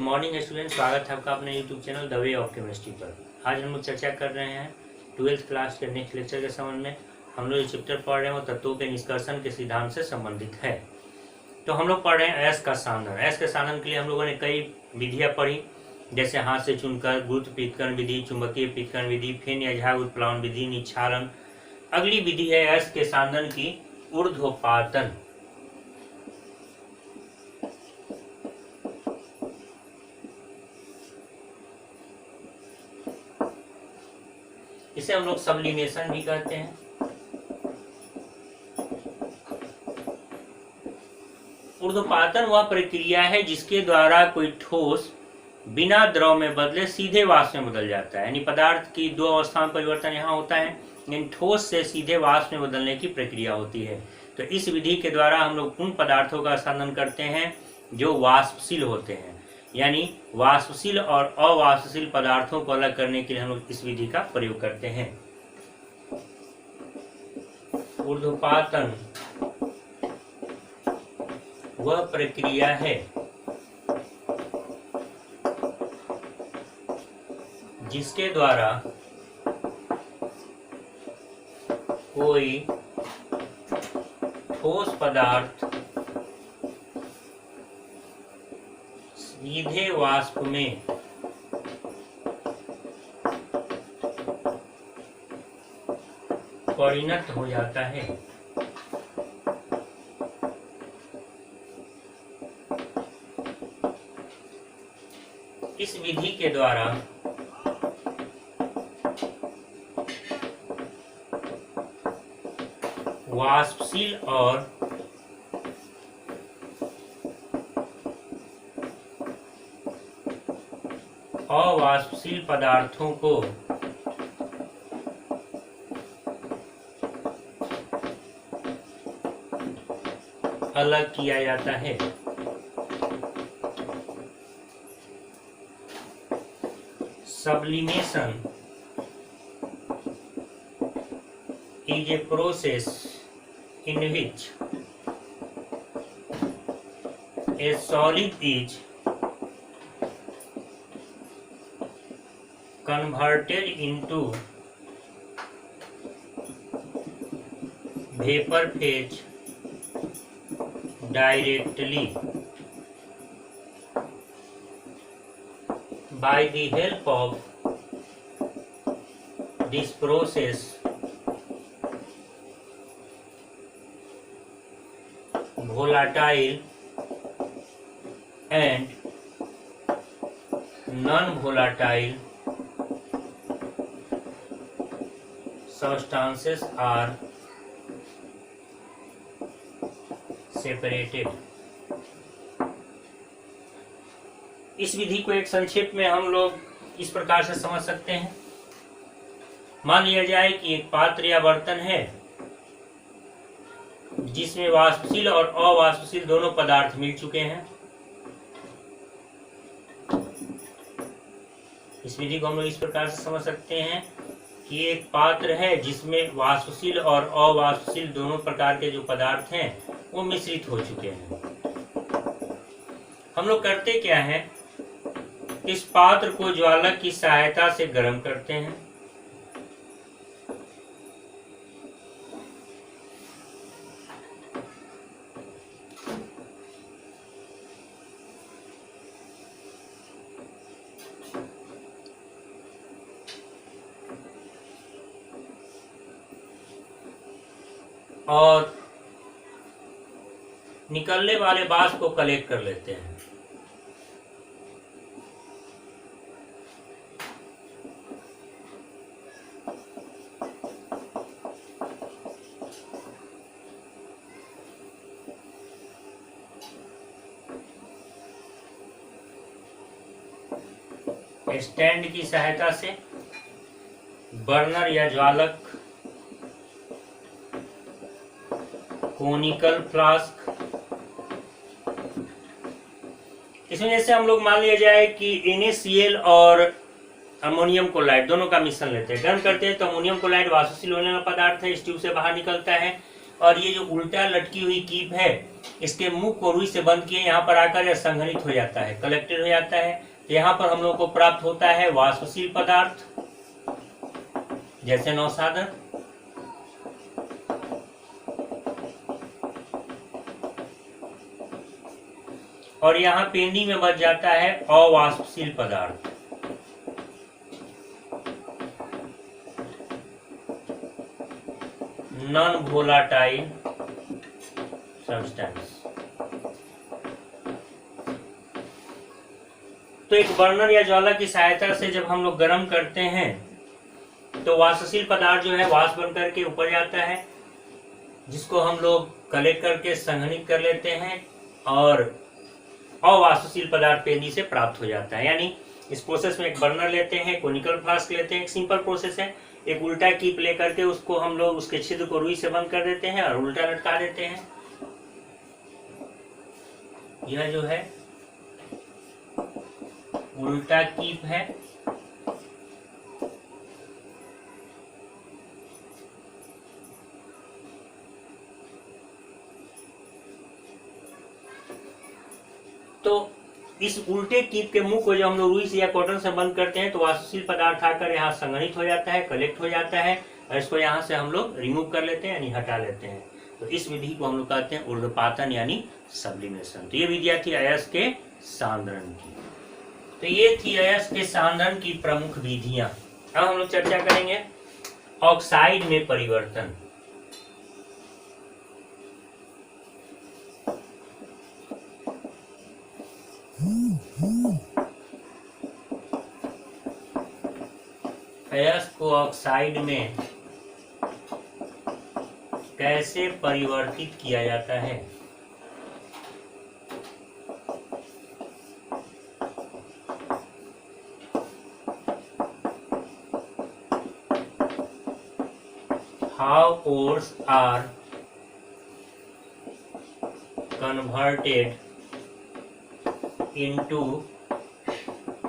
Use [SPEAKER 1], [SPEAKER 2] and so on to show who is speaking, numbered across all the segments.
[SPEAKER 1] Morning student, स्वागत है आपका अपने YouTube channel the way of chemistry पर। आज हम लोग चर्चा कर रहे हैं 12th क्लास के नेक्स्ट लेक्चर के संबंध में। हम लोग जो चैप्टर पढ़ रहे हैं वो तत्वों के निष्कर्षण के सिद्धांत से संबंधित है। तो हम लोग पढ़ रहे हैं एस का साधन। एस के साधन के लिए हम लोगों ने कई विधियाँ पढ़ी, जैसे हाथ से चुनकर, गुरुत्व पृथक्करण विधि, चुंबकीय पृथक्करण विधि, फेन या झाग उत्प्लावन विधि, निच्छालन। अगली विधि है एस के साधन की ऊर्ध्वपातन। इसे हम लोग सब्लिमेशन भी कहते हैं। ऊर्ध्वपातन वह प्रक्रिया है जिसके द्वारा कोई ठोस बिना द्रव में बदले सीधे वाष्प में बदल जाता है। यानी पदार्थ की दो अवस्था में परिवर्तन यहाँ होता है, यानी ठोस से सीधे वाष्प में बदलने की प्रक्रिया होती है। तो इस विधि के द्वारा हम लोग उन पदार्थों का साधन करते हैं जो वाष्पशील होते हैं। यानी वाष्पशील और अवाष्पशील पदार्थों को अलग करने के लिए हम लोग इस विधि का प्रयोग करते हैं। ऊर्ध्वपातन वह प्रक्रिया है जिसके द्वारा कोई ठोस पदार्थ सीधे वाष्प में परिणत हो जाता है। इस विधि के द्वारा वाष्पशील और अवाष्पशील पदार्थों को अलग किया जाता है। Sublimation is a process in which a solid is converted into vapor phase directly by the help of this process. Volatile and non-volatile substances are separated. इस विधि को एक संक्षेप में हम लोग इस प्रकार से समझ सकते हैं। मान लिया जाए कि एक पात्र या बर्तन है जिसमें वाष्पशील और अवाष्पशील दोनों पदार्थ मिल चुके हैं। इस विधि को हम लोग इस प्रकार से समझ सकते हैं कि एक पात्र है जिसमें वाष्पशील और अवाष्पशील दोनों प्रकार के जो पदार्थ हैं वो मिश्रित हो चुके हैं। हम लोग करते क्या है, इस पात्र को ज्वालक की सहायता से गर्म करते हैं। और निकलने वाले वाष्प को कलेक्ट कर लेते हैं। स्टैंड की सहायता से बर्नर या ज्वालक, कोनिकल फ्लास्क, इसमें जैसे हम लोग मान लिया जाए कि NaCl और अमोनियम क्लोराइड दोनों का मिश्रण लेते हैं, गर्म करते हैं तो अमोनियम क्लोराइड वाष्पशील होने वाला पदार्थ है, इस ट्यूब से बाहर निकलता है और ये जो उल्टा लटकी हुई कीप है, इसके मुंह को रुई से बंद किए यहाँ पर आकर यह संघनित हो जाता है, कलेक्टेड हो जाता है। तो यहाँ पर हम लोग को प्राप्त होता है वाष्पशील पदार्थ, जैसे नौसादन, और यहाँ पेंडी में बच जाता है अवाष्पशील पदार्थ, नॉन वोलाटाइल सब्सटेंस। तो एक बर्नर या ज्वाला की सहायता से जब हम लोग गर्म करते हैं तो वाष्पशील पदार्थ जो है वाष्प बन करके ऊपर जाता है, जिसको हम लोग कलेक्ट करके संघनित कर लेते हैं और अवाष्पशील पदार्थ पेंदी से प्राप्त हो जाता है। यानी इस प्रोसेस में एक बर्नर लेते हैं, कोनिकल फ्लास्क लेते हैं, एक सिंपल प्रोसेस है। एक उल्टा कीप लेकर के उसको हम लोग उसके छिद्र को रुई से बंद कर देते हैं और उल्टा लटका देते हैं। यह जो है उल्टा कीप है। तो इस उल्टे कीप के मुंह को जब हम लोग रुई से या कॉटन से बंद करते हैं तो वाष्पशील पदार्थ आकर यहाँ संघनित हो जाता है, कलेक्ट हो जाता है और इसको यहाँ से हम लोग रिमूव कर लेते हैं, यानी हटा लेते हैं। तो इस विधि को हम लोग कहते हैं ऊर्ध्वपातन यानी सब्लिमेशन। तो ये विधियां थी अयस्क के सांद्रण की। तो ये थी अयस्क के सांद्रण की प्रमुख विधियां। अब हम लोग चर्चा करेंगे ऑक्साइड में परिवर्तन। अयस्क को ऑक्साइड में कैसे परिवर्तित किया जाता है? How ores are converted into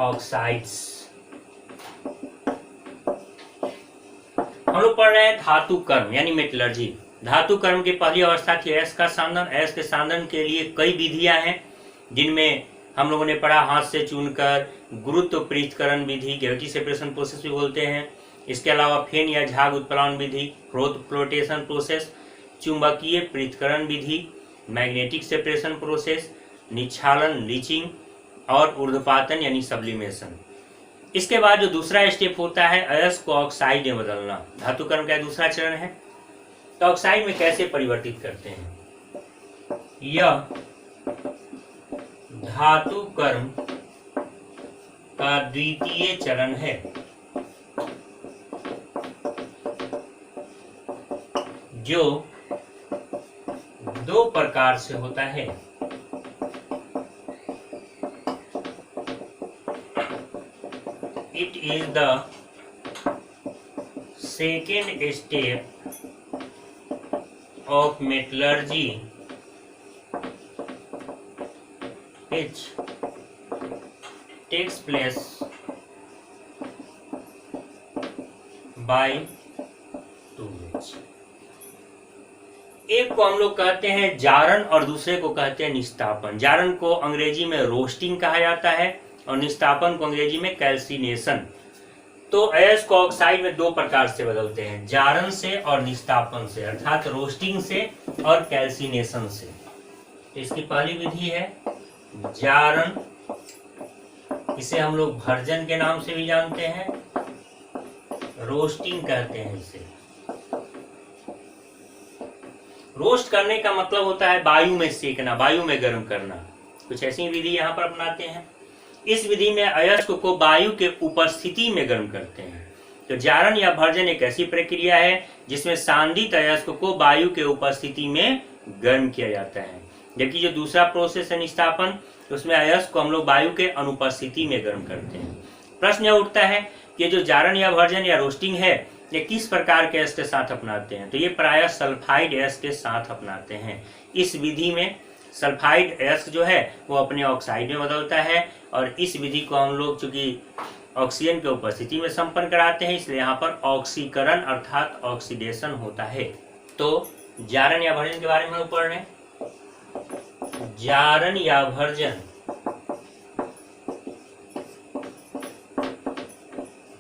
[SPEAKER 1] oxides? हम लोग पढ़ रहे हैं धातु कर्म यानी मेटलर्जी। धातु कर्म की पहली अवस्था थी अयस्क का सांद्रण। अयस्क के सांद्रण के लिए कई विधियां हैं, जिनमें हम लोगों ने पढ़ा हाथ से चुनकर, गुरुत्व पृथक्करण विधि, ग्रेविटी सेपरेशन प्रोसेस भी बोलते हैं। इसके अलावा फेन या झाग उत्प्लावन विधि, फ्लोटेशन प्रोसेस, चुंबकीय पृथक्करण विधि, मैग्नेटिक सेपरेशन प्रोसेस, निक्षालन लीचिंग और ऊर्ध्वपातन यानी सब्लिमेशन। इसके बाद जो दूसरा स्टेप होता है अयस्क को ऑक्साइड में बदलना। धातु कर्म का दूसरा चरण है। तो ऑक्साइड में कैसे परिवर्तित करते हैं? यह धातु कर्म का द्वितीय चरण है, जो दो प्रकार से होता है। It is the second step of metallurgy which takes place by two ways। एक को हम लोग कहते हैं जारण और दूसरे को कहते हैं निस्तापन। जारण को अंग्रेजी में रोस्टिंग कहा जाता है और निस्तापन को अंग्रेजी में कैल्सिनेशन। तो अयस्क को ऑक्साइड में दो प्रकार से बदलते हैं, जारण से और निस्तापन से, अर्थात रोस्टिंग से और कैल्सिनेशन से। तो इसकी पहली विधि है जारण, इसे हम लोग भर्जन के नाम से भी जानते हैं, रोस्टिंग कहते हैं इसे। रोस्ट करने का मतलब होता है वायु में सेकना, वायु में गर्म करना। कुछ ऐसी विधि यहाँ पर अपनाते हैं। इस विधि में अयस्क को वायु के उपस्थिति में गर्म करते हैं। तो जारण या भर्जन एक ऐसी प्रक्रिया है जिसमें सांदित अयस्क को वायु के उपस्थिति में गर्म किया जाता है। जबकि जो दूसरा प्रोसेस है निस्तापन, उसमें अयस्क को हम लोग वायु के अनुपस्थिति में गर्म करते हैं। प्रश्न यह उठता है कि जो जारण या भर्जन या रोस्टिंग है ये किस प्रकार के अयस्क के साथ अपनाते हैं? तो ये प्रायः सल्फाइड अयस्क के साथ अपनाते हैं। इस विधि में सल्फाइड अयस्क जो है वो अपने ऑक्साइड में बदलता है और इस विधि को हम लोग चूंकि ऑक्सीजन के उपस्थिति में संपन्न कराते हैं, इसलिए यहाँ पर ऑक्सीकरण अर्थात ऑक्सीडेशन होता है। तो जारण या भर्जन के बारे में हम पढ़ रहे हैं। जारण या भर्जन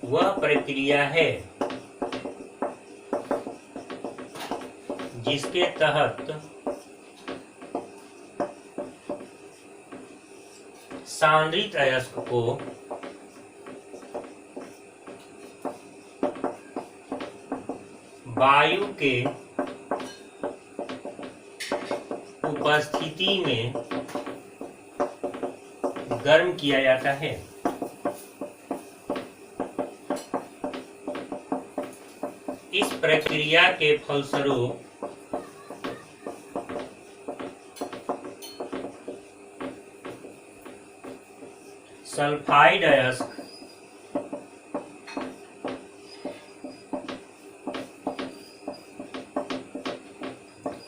[SPEAKER 1] वह प्रक्रिया है जिसके तहत सांद्रित अयस्क को वायु के उपस्थिति में गर्म किया जाता है। इस प्रक्रिया के फलस्वरूप सल्फाइड अयस्क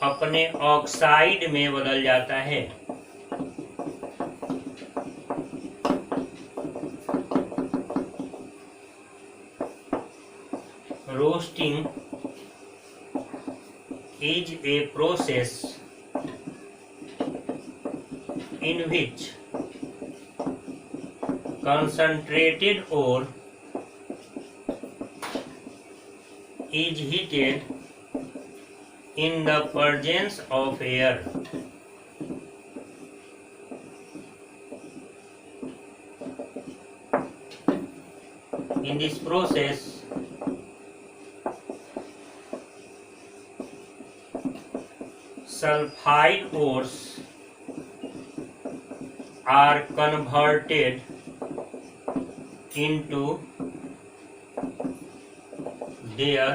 [SPEAKER 1] अपने ऑक्साइड में बदल जाता है। Roasting is a process in which concentrated ore is heated in the presence of air. In this process, sulfide ores are converted into their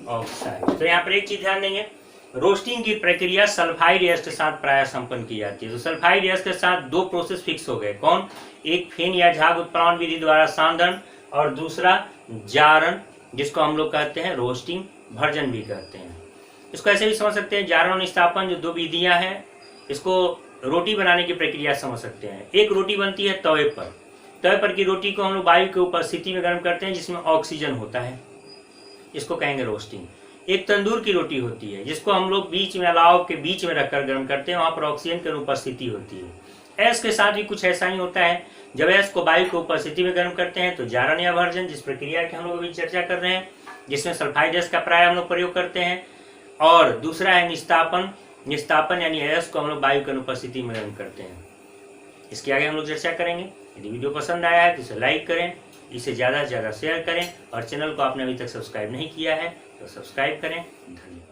[SPEAKER 1] oxide. तो यहाँ पर एक चीज ध्यान देंगे, रोस्टिंग की प्रक्रिया सल्फाइड अयस्क के साथ प्रायः संपन्न की जाती है। तो सल्फाइड अयस्क के साथ दो प्रोसेस फिक्स हो गए, कौन? एक फेन या झाग उत्प्लावन विधि द्वारा सांधन और दूसरा जारण, जिसको हम लोग कहते हैं रोस्टिंग, भर्जन भी कहते हैं। इसको ऐसे भी समझ सकते हैं, जारण और निस्तापन जो दो विधियां हैं, इसको रोटी बनाने की प्रक्रिया समझ सकते हैं। एक रोटी बनती है तवे पर, तवे पर की रोटी को हम लोग वायु की उपस्थिति में गर्म करते हैं जिसमें ऑक्सीजन होता है, इसको कहेंगे रोस्टिंग। एक तंदूर की रोटी होती है जिसको हम लोग बीच में अलाव के बीच में रखकर गर्म करते हैं, वहां पर ऑक्सीजन की उपस्थिति होती है। ऐस के साथ भी कुछ ऐसा ही होता है, जब ऐस को वायु की उपस्थिति में गर्म करते हैं तो जारण या भर्जन, जिस प्रक्रिया की हम लोग अभी चर्चा कर रहे हैं, जिसमें सल्फाइड अयस्क का प्राय हम लोग प्रयोग करते हैं, और दूसरा है निस्तापन। निस्तापन यानी अयस्क को हम लोग वायु की अनुपस्थिति में गर्म करते हैं। इसके आगे हम लोग चर्चा करेंगे। यदि वीडियो पसंद आया है तो इसे लाइक करें, इसे ज़्यादा से ज़्यादा शेयर करें, और चैनल को आपने अभी तक सब्सक्राइब नहीं किया है तो सब्सक्राइब करें। धन्यवाद।